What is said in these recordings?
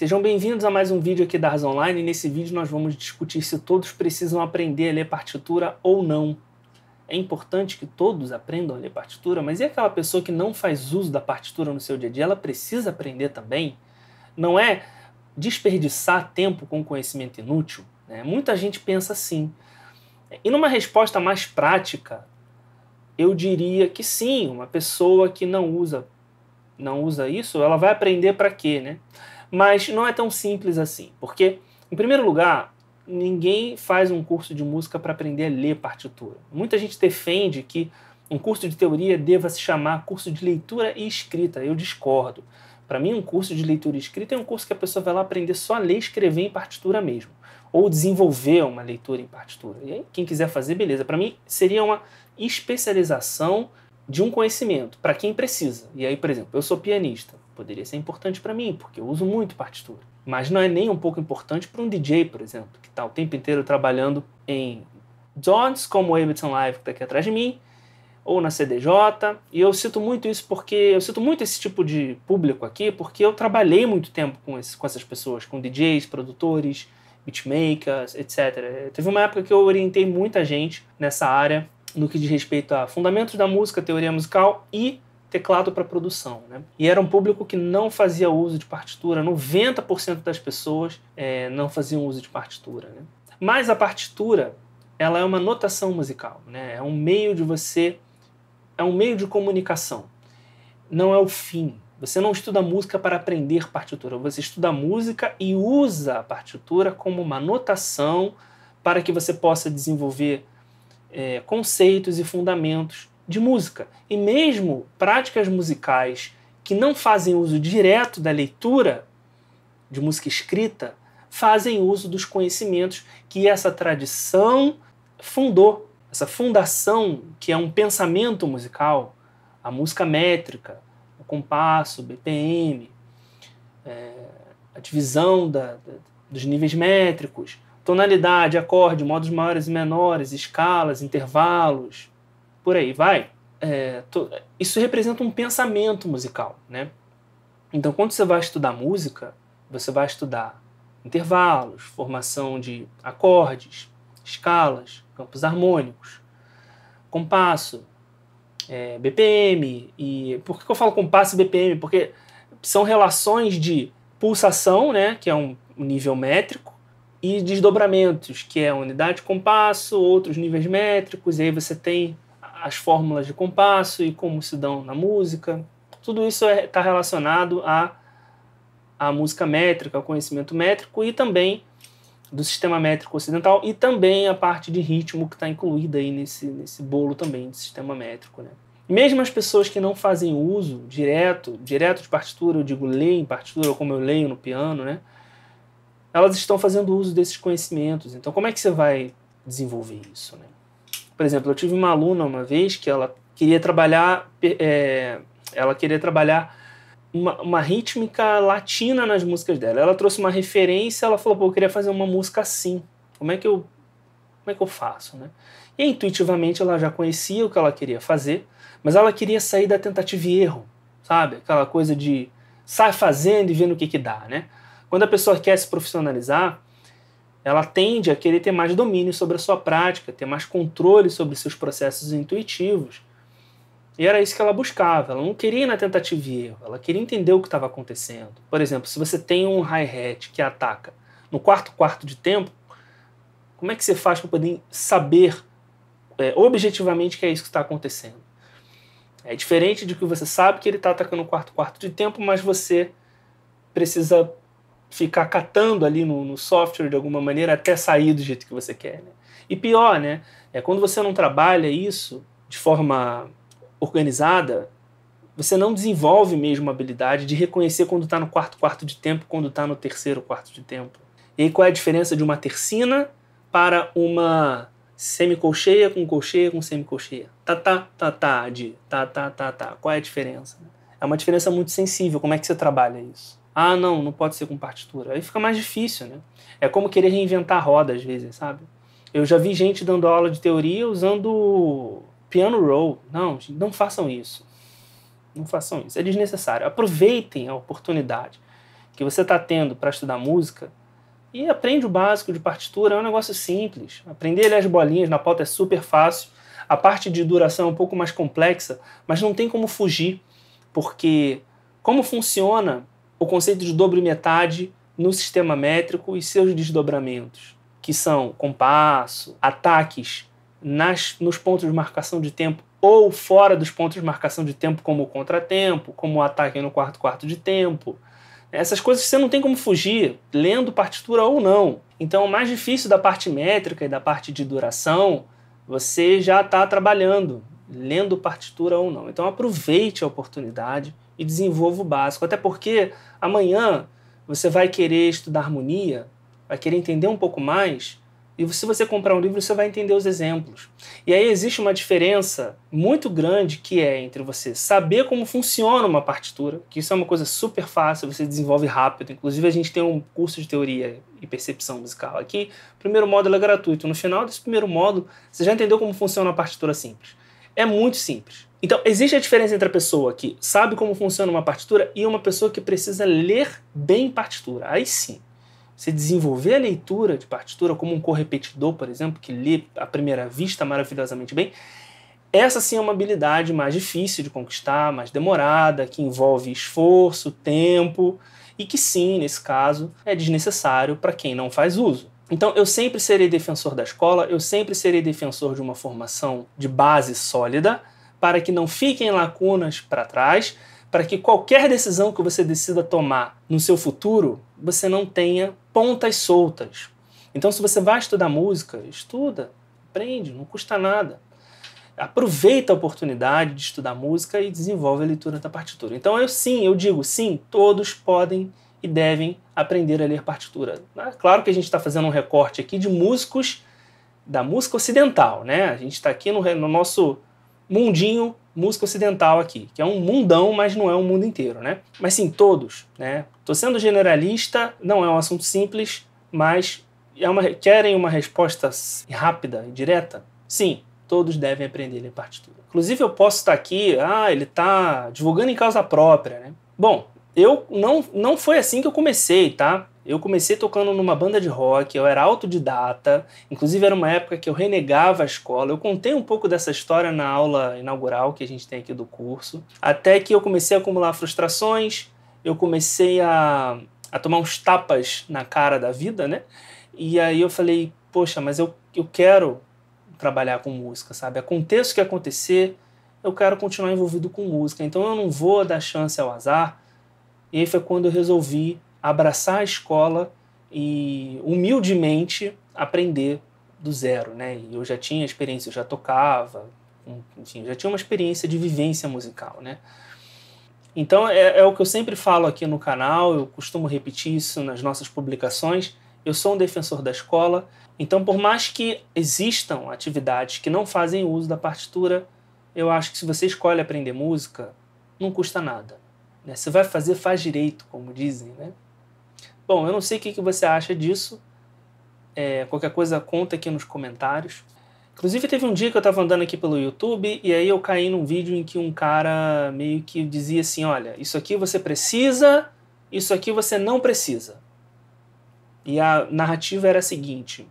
Sejam bem-vindos a mais um vídeo aqui da Ars Online, e nesse vídeo nós vamos discutir se todos precisam aprender a ler partitura ou não. É importante que todos aprendam a ler partitura, mas e aquela pessoa que não faz uso da partitura no seu dia a dia? Ela precisa aprender também? Não é desperdiçar tempo com conhecimento inútil? Né? Muita gente pensa assim. E numa resposta mais prática, eu diria que sim, uma pessoa que não usa isso, ela vai aprender para quê, né? Mas não é tão simples assim, porque, em primeiro lugar, ninguém faz um curso de música para aprender a ler partitura. Muita gente defende que um curso de teoria deva se chamar curso de leitura e escrita. Eu discordo. Para mim, um curso de leitura e escrita é um curso que a pessoa vai lá aprender só a ler e escrever em partitura mesmo, ou desenvolver uma leitura em partitura. E aí, quem quiser fazer, beleza. Para mim, seria uma especialização de um conhecimento, para quem precisa. E aí, por exemplo, eu sou pianista. Poderia ser importante para mim, porque eu uso muito partitura. Mas não é nem um pouco importante para um DJ, por exemplo, que está o tempo inteiro trabalhando em DAWs, como o Ableton Live, que está aqui atrás de mim, ou na CDJ. E eu cito muito isso porque eu cito muito esse tipo de público aqui, porque eu trabalhei muito tempo com essas pessoas, com DJs, produtores, beatmakers, etc. Teve uma época que eu orientei muita gente nessa área, no que diz respeito a fundamentos da música, teoria musical e teclado para produção, né? E era um público que não fazia uso de partitura, 90% das pessoas não faziam uso de partitura, né? Mas a partitura, ela é uma notação musical, né? É um meio de comunicação, não é o fim. Você não estuda música para aprender partitura, você estuda música e usa a partitura como uma notação para que você possa desenvolver conceitos e fundamentos de música. E mesmo práticas musicais que não fazem uso direto da leitura de música escrita, fazem uso dos conhecimentos que essa tradição fundou. Essa fundação, que é um pensamento musical, a música métrica, o compasso, o BPM, a divisão dos níveis métricos, tonalidade, acorde, modos maiores e menores, escalas, intervalos, por aí vai. Isso representa um pensamento musical, né? Então, quando você vai estudar música, você vai estudar intervalos, formação de acordes, escalas, campos harmônicos, compasso, BPM. E por que eu falo compasso e BPM? Porque são relações de pulsação, né, que é um nível métrico, e desdobramentos, que é a unidade de compasso, outros níveis métricos, e aí você tem as fórmulas de compasso e como se dão na música. Tudo isso está relacionado à música métrica, ao conhecimento métrico e também do sistema métrico ocidental e também a parte de ritmo que está incluída aí nesse bolo também de sistema métrico, né? Mesmo as pessoas que não fazem uso direto de partitura, eu digo leem partitura, ou como eu leio no piano, né? Elas estão fazendo uso desses conhecimentos. Então, como é que você vai desenvolver isso, né? Por exemplo, eu tive uma aluna uma vez que ela queria trabalhar uma rítmica latina nas músicas dela. Ela trouxe uma referência, ela falou, pô, eu queria fazer uma música assim. Como é que eu faço, né? E intuitivamente ela já conhecia o que ela queria fazer, mas ela queria sair da tentativa e erro, sabe? Aquela coisa de sai fazendo e vendo o que dá, né? Quando a pessoa quer se profissionalizar, ela tende a querer ter mais domínio sobre a sua prática, ter mais controle sobre seus processos intuitivos. E era isso que ela buscava. Ela não queria ir na tentativa e erro, ela queria entender o que estava acontecendo. Por exemplo, se você tem um hi-hat que ataca no quarto de tempo, como é que você faz para poder saber objetivamente que é isso que está acontecendo? É diferente de que você sabe que ele está atacando no quarto de tempo, mas você precisa ficar catando ali no software de alguma maneira até sair do jeito que você quer, né? E pior, né? Quando você não trabalha isso de forma organizada, você não desenvolve mesmo a habilidade de reconhecer quando está no quarto de tempo, quando está no terceiro quarto de tempo. E aí qual é a diferença de uma tercina para uma semicolcheia com semicolcheia? Qual é a diferença? É uma diferença muito sensível. Como é que você trabalha isso? Ah, não pode ser com partitura. Aí fica mais difícil, né? É como querer reinventar a roda às vezes, sabe? Eu já vi gente dando aula de teoria usando piano roll. Não façam isso. Não façam isso. É desnecessário. Aproveitem a oportunidade que você está tendo para estudar música e aprende o básico de partitura, é um negócio simples. Aprender a ler as bolinhas na pauta é super fácil. A parte de duração é um pouco mais complexa, mas não tem como fugir, porque como funciona o conceito de dobro e metade no sistema métrico e seus desdobramentos, que são compasso, ataques nos pontos de marcação de tempo ou fora dos pontos de marcação de tempo, como o contratempo, como o ataque no quarto de tempo. Essas coisas você não tem como fugir, lendo partitura ou não. Então, o mais difícil da parte métrica e da parte de duração, você já está trabalhando, lendo partitura ou não. Então, aproveite a oportunidade e desenvolva o básico. Até porque amanhã você vai querer estudar harmonia, vai querer entender um pouco mais, e se você comprar um livro, você vai entender os exemplos. E aí existe uma diferença muito grande que é entre você saber como funciona uma partitura, que isso é uma coisa super fácil, você desenvolve rápido. Inclusive a gente tem um curso de teoria e percepção musical aqui. O primeiro módulo é gratuito. No final desse primeiro módulo, você já entendeu como funciona uma partitura simples. É muito simples. Então, existe a diferença entre a pessoa que sabe como funciona uma partitura e uma pessoa que precisa ler bem partitura. Aí sim. Você desenvolver a leitura de partitura como um correpetidor, por exemplo, que lê à primeira vista maravilhosamente bem, essa sim é uma habilidade mais difícil de conquistar, mais demorada, que envolve esforço, tempo, e que sim, nesse caso, é desnecessário para quem não faz uso. Então, eu sempre serei defensor da escola, eu sempre serei defensor de uma formação de base sólida, para que não fiquem lacunas para trás, para que qualquer decisão que você decida tomar no seu futuro, você não tenha pontas soltas. Então, se você vai estudar música, estuda, aprende, não custa nada. Aproveita a oportunidade de estudar música e desenvolve a leitura da partitura. Então, eu digo, sim, todos podem e devem aprender a ler partitura. Claro que a gente está fazendo um recorte aqui de músicos da música ocidental, né? A gente está aqui no nosso mundinho música ocidental aqui, que é um mundão, mas não é um mundo inteiro, né? Mas sim, todos, né? Tô sendo generalista, não é um assunto simples, mas querem uma resposta rápida e direta? Sim, todos devem aprender a ler partitura. Inclusive eu posso estar aqui, ele está divulgando em causa própria, né? Bom, não foi assim que eu comecei, tá? Eu comecei tocando numa banda de rock, eu era autodidata, inclusive era uma época que eu renegava a escola. Eu contei um pouco dessa história na aula inaugural que a gente tem aqui do curso, até que eu comecei a acumular frustrações, eu comecei a tomar uns tapas na cara da vida, né? E aí eu falei, poxa, mas eu quero trabalhar com música, sabe? Aconteça o que acontecer, eu quero continuar envolvido com música, então eu não vou dar chance ao azar. E aí foi quando eu resolvi abraçar a escola e humildemente aprender do zero, né? E eu já tinha experiência, eu já tocava, enfim, já tinha uma experiência de vivência musical, né? Então é o que eu sempre falo aqui no canal, eu costumo repetir isso nas nossas publicações. Eu sou um defensor da escola, então por mais que existam atividades que não fazem uso da partitura, eu acho que se você escolhe aprender música, não custa nada. Né? Se vai fazer, faz direito, como dizem, né? Bom, eu não sei o que você acha disso. Qualquer coisa, conta aqui nos comentários. Inclusive, teve um dia que eu estava andando aqui pelo YouTube e aí eu caí num vídeo em que um cara meio que dizia assim, olha, isso aqui você precisa, isso aqui você não precisa. E a narrativa era a seguinte,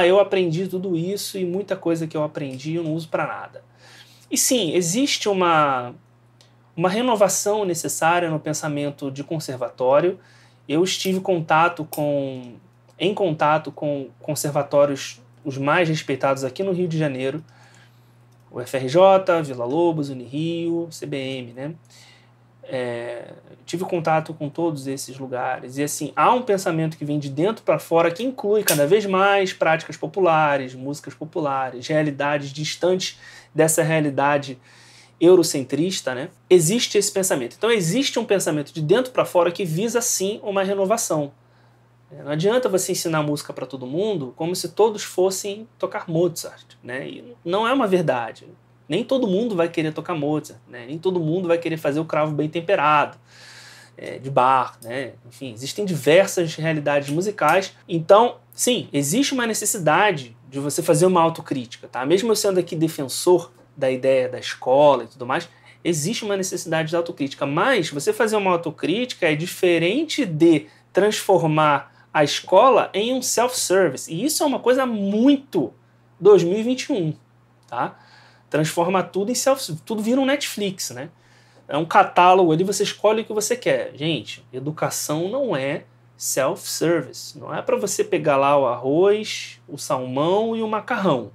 eu aprendi tudo isso e muita coisa que eu aprendi eu não uso para nada. E sim, existe uma renovação necessária no pensamento de conservatório. Eu estive em contato com conservatórios os mais respeitados aqui no Rio de Janeiro, o FRJ, Vila Lobos, Unirio, CBM, né? Tive contato com todos esses lugares e assim, há um pensamento que vem de dentro para fora que inclui cada vez mais práticas populares, músicas populares, realidades distantes dessa realidade eurocentrista, né? Existe esse pensamento. Então existe um pensamento de dentro para fora que visa sim uma renovação. Não adianta você ensinar música para todo mundo como se todos fossem tocar Mozart, né? E não é uma verdade. Nem todo mundo vai querer tocar Mozart, né? Nem todo mundo vai querer fazer o cravo bem temperado de Bach, né? Enfim, existem diversas realidades musicais. Então, sim, existe uma necessidade de você fazer uma autocrítica, tá? Mesmo eu sendo aqui defensor da ideia da escola e tudo mais, existe uma necessidade de autocrítica, mas você fazer uma autocrítica é diferente de transformar a escola em um self-service. E isso é uma coisa muito 2021, tá? Transforma tudo em self-service, tudo vira um Netflix, né? É um catálogo ali, você escolhe o que você quer. Gente, educação não é self-service. Não é para você pegar lá o arroz, o salmão e o macarrão.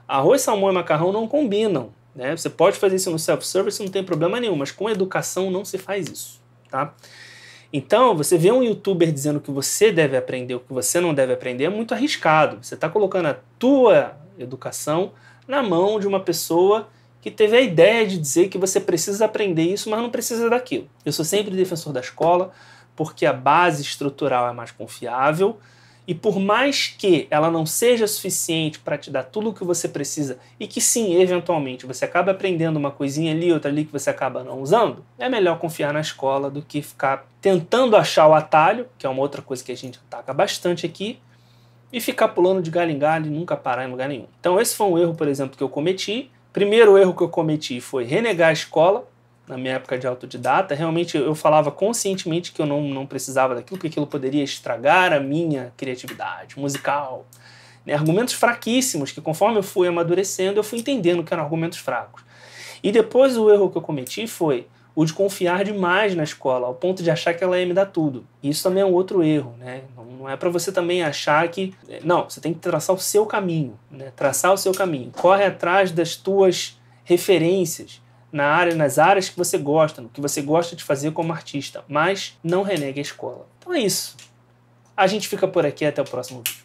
Arroz, salmão e macarrão não combinam, né? Você pode fazer isso no self-service, não tem problema nenhum, mas com educação não se faz isso, tá? Então, você vê um youtuber dizendo que você deve aprender o que você não deve aprender, é muito arriscado. Você está colocando a tua educação na mão de uma pessoa que teve a ideia de dizer que você precisa aprender isso, mas não precisa daquilo. Eu sou sempre defensor da escola, porque a base estrutural é mais confiável, e por mais que ela não seja suficiente para te dar tudo o que você precisa, e que sim, eventualmente, você acaba aprendendo uma coisinha ali, outra ali que você acaba não usando, é melhor confiar na escola do que ficar tentando achar o atalho, que é uma outra coisa que a gente ataca bastante aqui, e ficar pulando de galho em galho e nunca parar em lugar nenhum. Então esse foi um erro, por exemplo, que eu cometi. Primeiro erro que eu cometi foi renegar a escola, na minha época de autodidata. Realmente eu falava conscientemente que eu não precisava daquilo, que aquilo poderia estragar a minha criatividade musical. Argumentos fraquíssimos que, conforme eu fui amadurecendo, eu fui entendendo que eram argumentos fracos. E depois o erro que eu cometi foi o de confiar demais na escola, ao ponto de achar que ela ia me dar tudo. E isso também é um outro erro, né? Não é para você também achar que... Não, você tem que traçar o seu caminho, né? Traçar o seu caminho. Corre atrás das tuas referências nas áreas que você gosta, no que você gosta de fazer como artista, mas não renegue a escola. Então é isso. A gente fica por aqui, até o próximo vídeo.